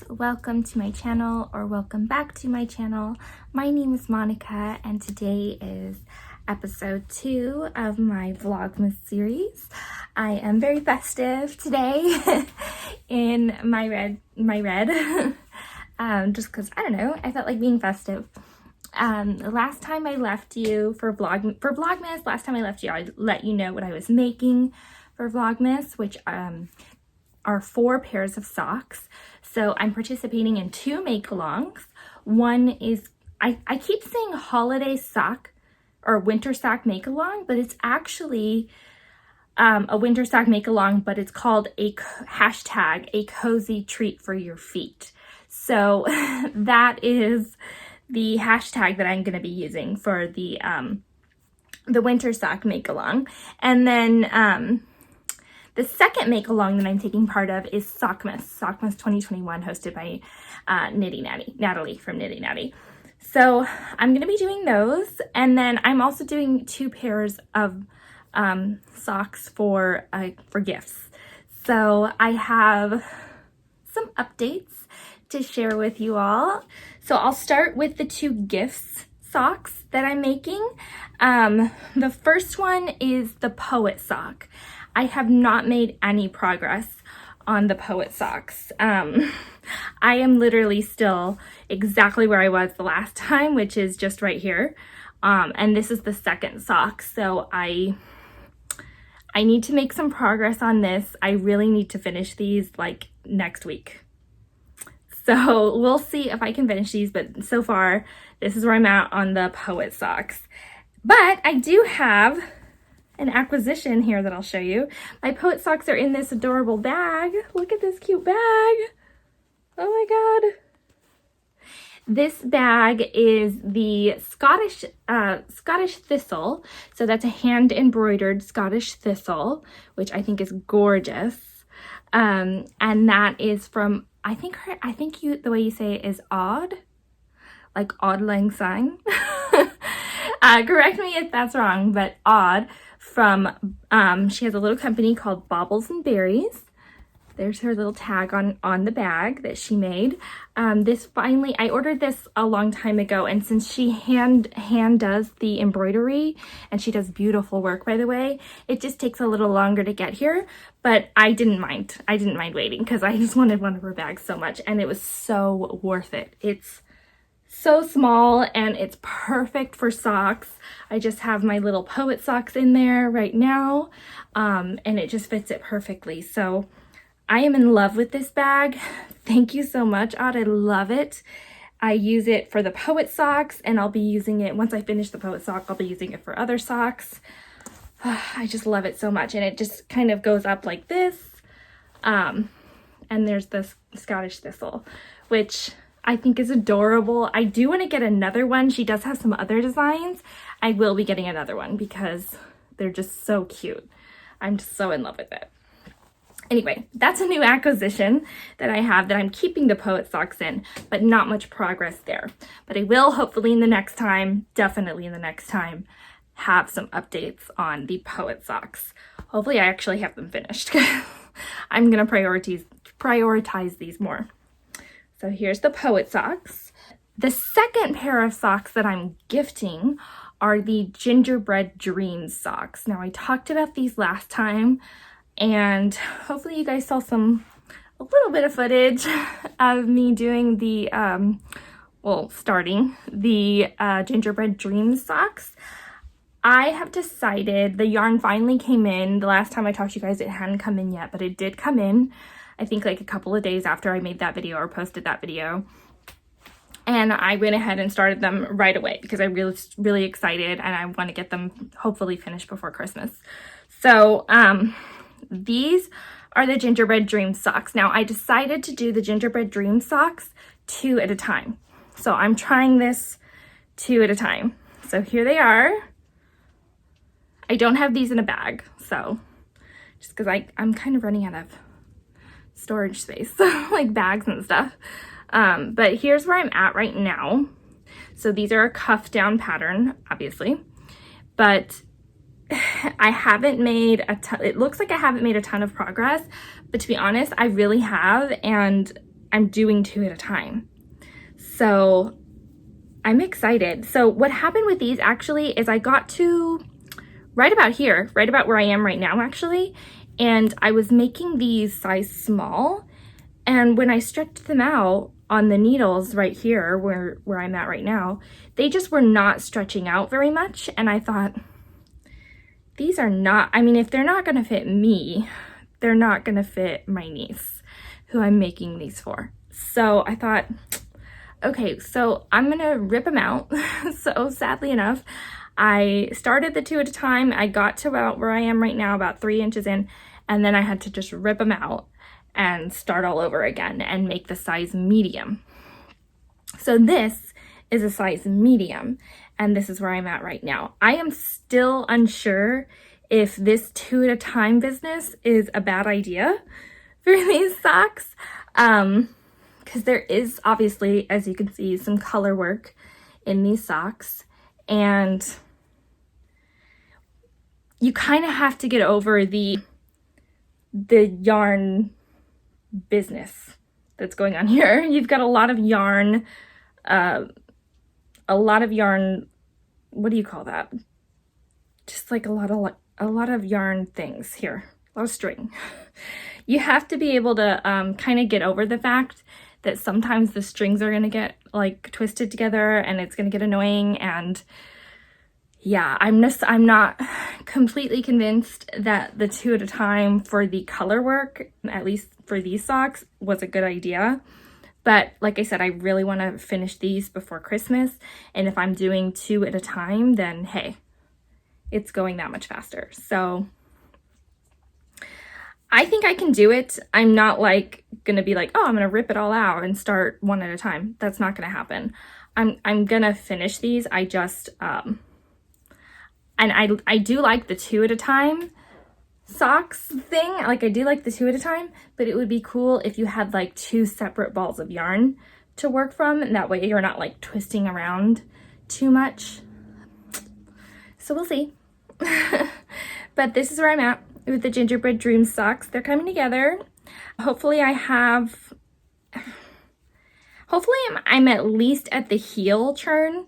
welcome to my channel or welcome back to my channel. My name is Monica and today is episode 2 of my Vlogmas series. I am very festive today in my red, just because, I don't know, I felt like being festive. Last time I left you for Vlogmas, last time I left you, I let you know what I was making for Vlogmas, which are 4 pairs of socks. So I'm participating in 2 make-alongs. One is, I keep saying holiday sock or winter sock make-along, but it's actually a winter sock make-along, but it's called a cozy treat for your feet. So that is the hashtag that I'm going to be using for the winter sock make-along. And then the second make-along that I'm taking part of is Vlogmas 2021, hosted by Natalie from Nitty Natty. So I'm going to be doing those, and then I'm also doing 2 pairs of socks for gifts. So I have some updates to share with you all. So I'll start with the 2 gifts socks that I'm making. The first one is the poet sock. I have not made any progress on the poet socks. I am literally still exactly where I was the last time, which is just right here. And this is the second sock. So I need to make some progress on this. I really need to finish these like next week. So we'll see if I can finish these, but so far this is where I'm at on the poet socks. But I do have an acquisition here that I'll show you. My poet socks are in this adorable bag. Look at this cute bag. Oh my god. This bag is the Scottish thistle. So that's a hand embroidered Scottish thistle, which I think is gorgeous. And that is from, I think the way you say it is odd, like Auld Lang Syne. Correct me if that's wrong, but odd. From she has a little company called Baubles and Berries. There's her little tag on the bag that she made. I ordered this a long time ago, and since she hand does the embroidery, and she does beautiful work, by the way, it just takes a little longer to get here, but I didn't mind waiting because I just wanted one of her bags so much, and it was so worth it. It's so small and it's perfect for socks. I just have my little poet socks in there right now, and it just fits it perfectly. So I am in love with this bag. Thank you so much, Odd. I love it. I use it for the poet socks, and I'll be using it once I finish the poet sock. I'll be using it for other socks. I just love it so much, and it just kind of goes up like this. And there's this Scottish thistle, which I think is adorable. I do want to get another one. She does have some other designs. I will be getting another one because they're just so cute. I'm just so in love with it. Anyway, that's a new acquisition that I have that I'm keeping the poet socks in, but not much progress there. But I will hopefully definitely in the next time, have some updates on the poet socks. Hopefully I actually have them finished. I'm going to prioritize these more. So here's the poet socks. The second pair of socks that I'm gifting are the Gingerbread Dream socks. Now I talked about these last time, and hopefully you guys saw a little bit of footage of me doing the, starting the Gingerbread Dream socks. I have decided, the yarn finally came in. The last time I talked to you guys, it hadn't come in yet, but it did come in. I think like a couple of days after I made that video or posted that video. And I went ahead and started them right away because I'm really excited and I want to get them hopefully finished before Christmas. So these are the Gingerbread Dream socks. Now I decided to do the Gingerbread Dream socks 2 at a time. So I'm trying this 2 at a time. So here they are. I don't have these in a bag, so just because I'm kind of running out of storage space, like bags and stuff. But here's where I'm at right now. So these are a cuff down pattern, obviously, but I haven't made it looks like I haven't made a ton of progress, but to be honest, I really have, and I'm doing 2 at a time. So I'm excited. So what happened with these actually is I got to right about here, right about where I am right now actually, and I was making these size small, and when I stretched them out on the needles right here where I'm at right now, they just were not stretching out very much, and I thought, these are not, I mean, if they're not gonna fit me, they're not gonna fit my niece, who I'm making these for. So I thought, okay, so I'm gonna rip them out. So sadly enough, I started the 2 at a time. I got to about where I am right now, about 3 inches in, and then I had to just rip them out and start all over again and make the size medium. So this is a size medium, and this is where I'm at right now. I am still unsure if this 2 at a time business is a bad idea for these socks, because there is obviously, as you can see, some color work in these socks, and you kind of have to get over the yarn business that's going on here. You've got a lot of yarn, what do you call that? Just like a lot of yarn things here, a lot of string. You have to be able to kind of get over the fact that sometimes the strings are gonna get like twisted together and it's gonna get annoying. And yeah, I'm not completely convinced that the 2 at a time for the color work, at least for these socks, was a good idea. But like I said, I really want to finish these before Christmas. And if I'm doing 2 at a time, then hey, it's going that much faster. So I think I can do it. I'm not like gonna be like, oh, I'm gonna rip it all out and start 1 at a time. That's not gonna happen. I'm gonna finish these. I just and I do like the 2 at a time socks thing. Like I do like the 2 at a time, but it would be cool if you had like 2 separate balls of yarn to work from, and that way you're not like twisting around too much. So we'll see. But this is where I'm at with the Gingerbread Dream socks. They're coming together. Hopefully I'm at least at the heel turn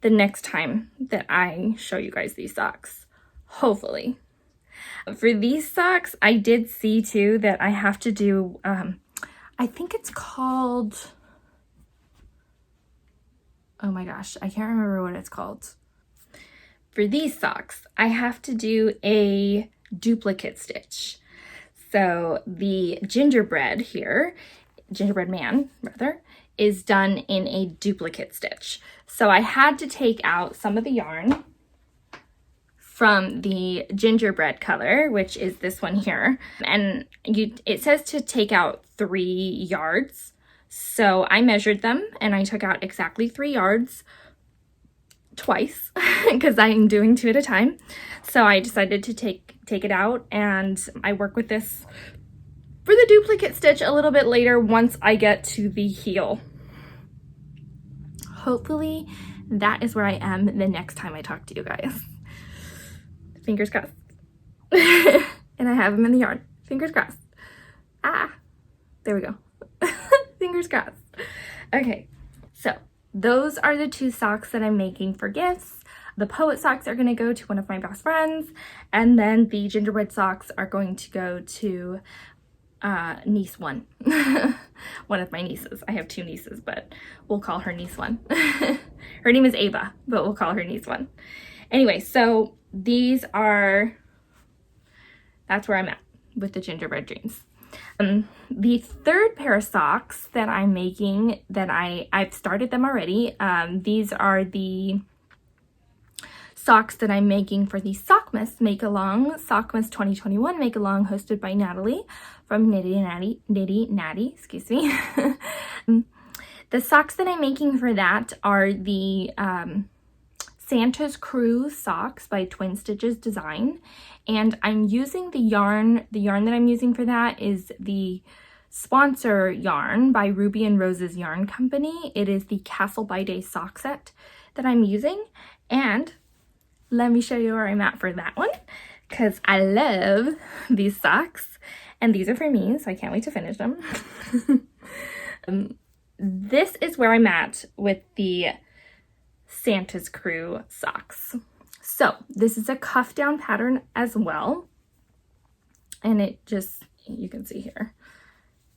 the next time that I show you guys these socks. Hopefully. For these socks, I did see too that I have to do, I think it's called, oh my gosh, I can't remember what it's called. For these socks, I have to do a duplicate stitch. So the gingerbread here, gingerbread man rather, is done in a duplicate stitch. So I had to take out some of the yarn from the gingerbread color, which is this one here. And it says to take out 3 yards. So I measured them and I took out exactly 3 yards twice because I'm doing 2 at a time. So I decided to take it out, and I work with this for the duplicate stitch a little bit later once I get to the heel. Hopefully that is where I am the next time I talk to you guys. Fingers crossed. And I have them in the yard. Fingers crossed. Ah, there we go. Fingers crossed. Okay, so those are the 2 socks that I'm making for gifts. The poet socks are going to go to one of my best friends, and then the gingerbread socks are going to go to niece 1. One of my nieces. I have 2 nieces, but we'll call her niece 1. Her name is Ava, but we'll call her niece 1. Anyway, so these are, that's where I'm at with the gingerbread dreams. The 3rd pair of socks that I'm making, that I've started them already. These are the socks that I'm making for the Sockmas Make-Along, Sockmas 2021 Make-Along, hosted by Natalie from Nitty Natty, excuse me. The socks that I'm making for that are the Santa's Crew socks by Twin Stitches Design, and I'm using the yarn that I'm using for that is the sponsor yarn by Ruby and Rose's Yarn Company. It is the Castle by Day sock set that I'm using, and let me show you where I'm at for that one, because I love these socks, and these are for me, so I can't wait to finish them. This is where I'm at with the Santa's Crew socks. So this is a cuff down pattern as well. And it just, you can see here,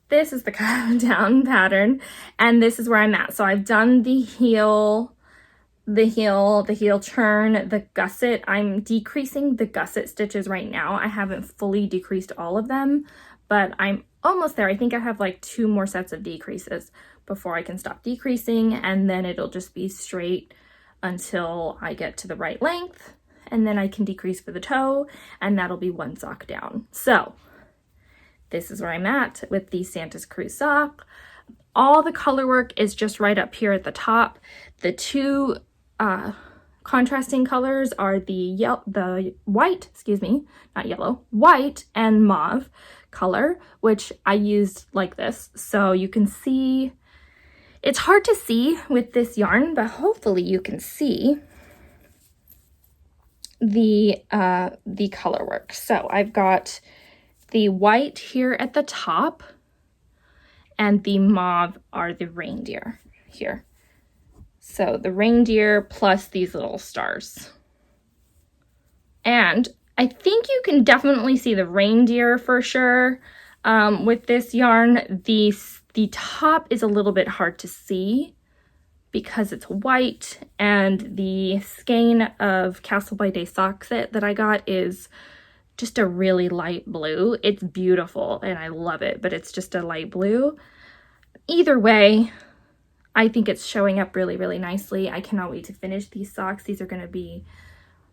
this is the cuff down pattern, and this is where I'm at. So I've done the heel turn, the gusset. I'm decreasing the gusset stitches right now. I haven't fully decreased all of them, but I'm almost there. I think I have like 2 more sets of decreases before I can stop decreasing, and then it'll just be straight until I get to the right length, and then I can decrease for the toe, and that'll be 1 sock down. So this is where I'm at with the Santa's Crew sock. All the color work is just right up here at the top. The 2 contrasting colors are the white, not yellow, white and mauve color, which I used like this. So you can see, it's hard to see with this yarn, but hopefully you can see the color work. So I've got the white here at the top, and the mauve are the reindeer here. So the reindeer plus these little stars. And I think you can definitely see the reindeer for sure with this yarn. The top is a little bit hard to see because it's white, and the skein of Castle by Day sock set that I got is just a really light blue. It's beautiful and I love it, but it's just a light blue. Either way, I think it's showing up really, really nicely. I cannot wait to finish these socks. These are going to be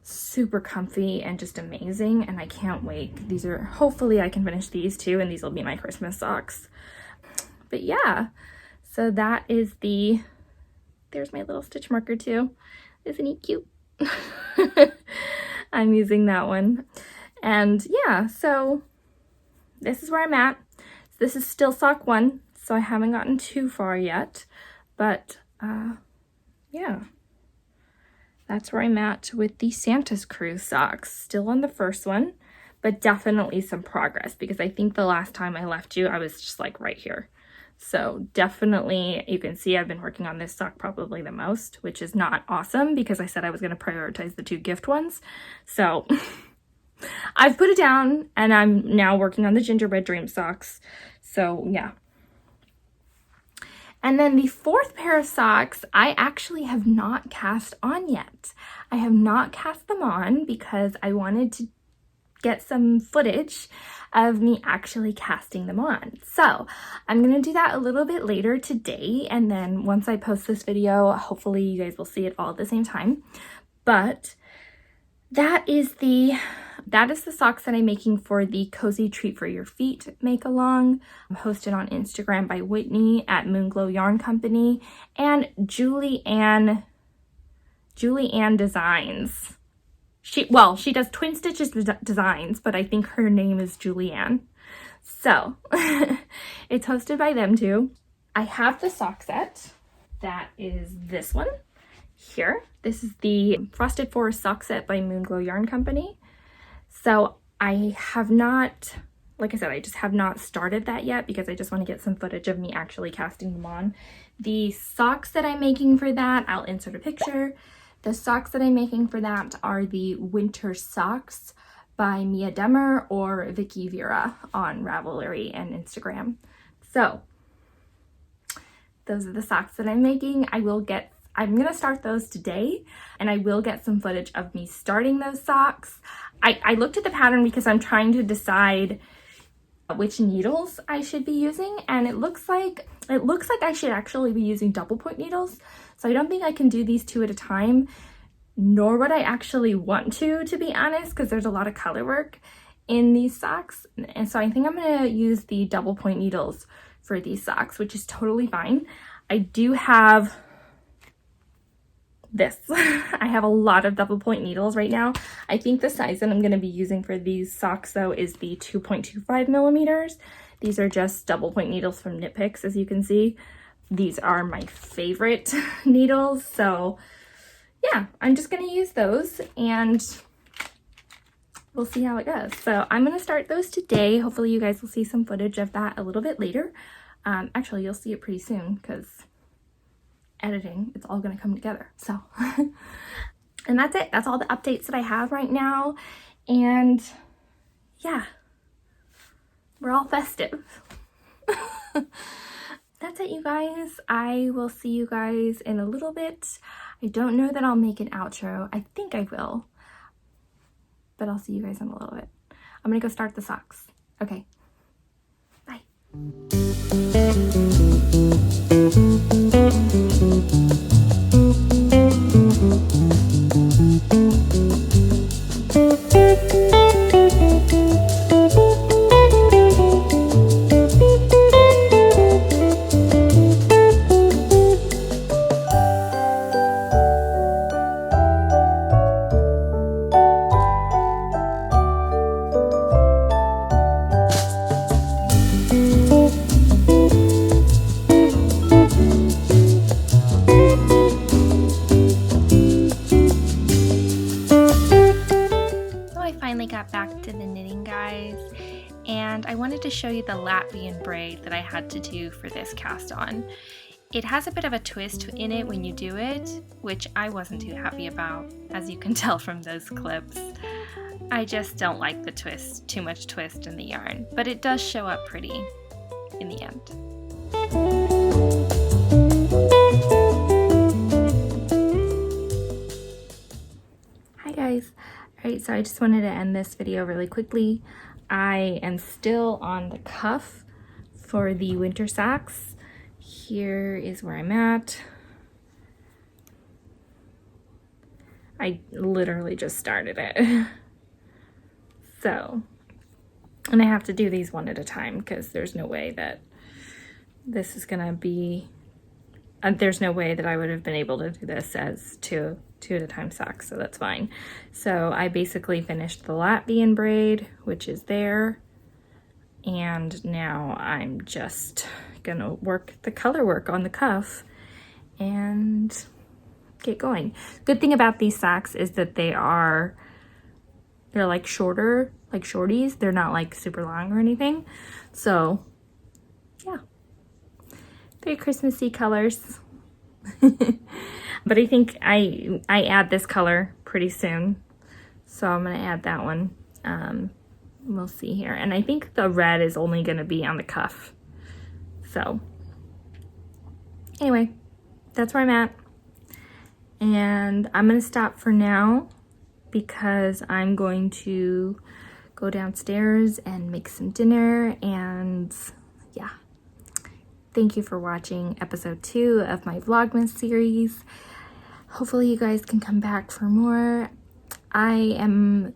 super comfy and just amazing, and I can't wait. Hopefully I can finish these too, and these will be my Christmas socks. But yeah, so that is there's my little stitch marker too. Isn't he cute? I'm using that one. And yeah, so this is where I'm at. This is still sock 1, so I haven't gotten too far yet. But yeah, that's where I'm at with the Santa's Crew socks. Still on the first one, but definitely some progress, because I think the last time I left you, I was just like right here. So definitely, you can see I've been working on this sock probably the most, which is not awesome because I said I was going to prioritize the 2 gift ones. So I've put it down, and I'm now working on the Gingerbread Dream socks. So yeah. And then the 4th pair of socks, I actually have not cast on yet. I have not cast them on because I wanted to get some footage of me actually casting them on. So I'm going to do that a little bit later today, and then once I post this video, hopefully you guys will see it all at the same time. But that is the socks that I'm making for the Cozy Treat for Your Feet make-along. I'm hosted on Instagram by Whitney at Moonglow Yarn Company and Julie Ann Designs. She does Twin Stitches Designs, but I think her name is Julianne. So it's hosted by them too. I have the sock set. That is this one here. This is the Frosted Forest sock set by Moonglow Yarn Company. So I have not, like I said, I just have not started that yet because I just want to get some footage of me actually casting them on. The socks that I'm making for that, I'll insert a picture. The socks that I'm making for that are the Winter Socks by Mia Demmer or Vicky Vera on Ravelry and Instagram. So those are the socks that I'm making. I'm going to start those today, and I will get some footage of me starting those socks. I looked at the pattern because I'm trying to decide which needles I should be using, and it looks like I should actually be using double point needles. So I don't think I can do these 2 at a time, nor would I actually want to be honest, because there's a lot of color work in these socks. And so I think I'm going to use the double point needles for these socks, which is totally fine. I do have this. I have a lot of double point needles right now. I think the size that I'm going to be using for these socks though is the 2.25 millimeters. These are just double point needles from Knit Picks, as you can see. These are my favorite needles, so yeah, I'm just going to use those and we'll see how it goes. So I'm going to start those today. Hopefully you guys will see some footage of that a little bit later. Actually, you'll see it pretty soon because editing, it's all gonna come together. So, and that's it. That's all the updates that I have right now. And yeah, we're all festive. That's it, you guys. I will see you guys in a little bit. I don't know that I'll make an outro. I think I will, but I'll see you guys in a little bit. I'm gonna go start the socks. Okay, bye. Got back to the knitting, guys, and I wanted to show you the Latvian braid that I had to do for this cast on. It has a bit of a twist in it when you do it, which I wasn't too happy about, as you can tell from those clips. I just don't like the twist, too much twist in the yarn, but it does show up pretty in the end. Hi guys. Alright, so I just wanted to end this video really quickly. I am still on the cuff for the winter socks. Here is where I'm at. I literally just started it. So, and I have to do these one at a time because there's no way that this is gonna be, there's no way that I would have been able to do this as two at a time socks, so that's fine. So I basically finished the Latvian braid, which is there, and now I'm just gonna work the color work on the cuff and get going. Good thing about these socks is that they're like shorter, like shorties. They're not like super long or anything. So yeah, very Christmassy colors. But I think I add this color pretty soon, so I'm gonna add that one. We'll see here, and I think the red is only gonna be on the cuff. So anyway, that's where I'm at, and I'm gonna stop for now because I'm going to go downstairs and make some dinner. And yeah, thank you for watching episode 2 of my Vlogmas series. Hopefully you guys can come back for more. I am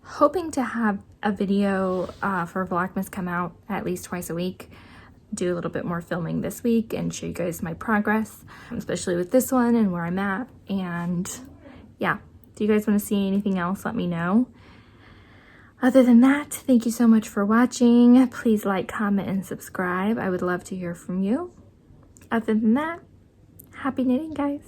hoping to have a video for Vlogmas come out at least twice a week. Do a little bit more filming this week and show you guys my progress, especially with this one and where I'm at. And yeah, do you guys want to see anything else? Let me know. Other than that, thank you so much for watching. Please like, comment, and subscribe. I would love to hear from you. Other than that, happy knitting, guys.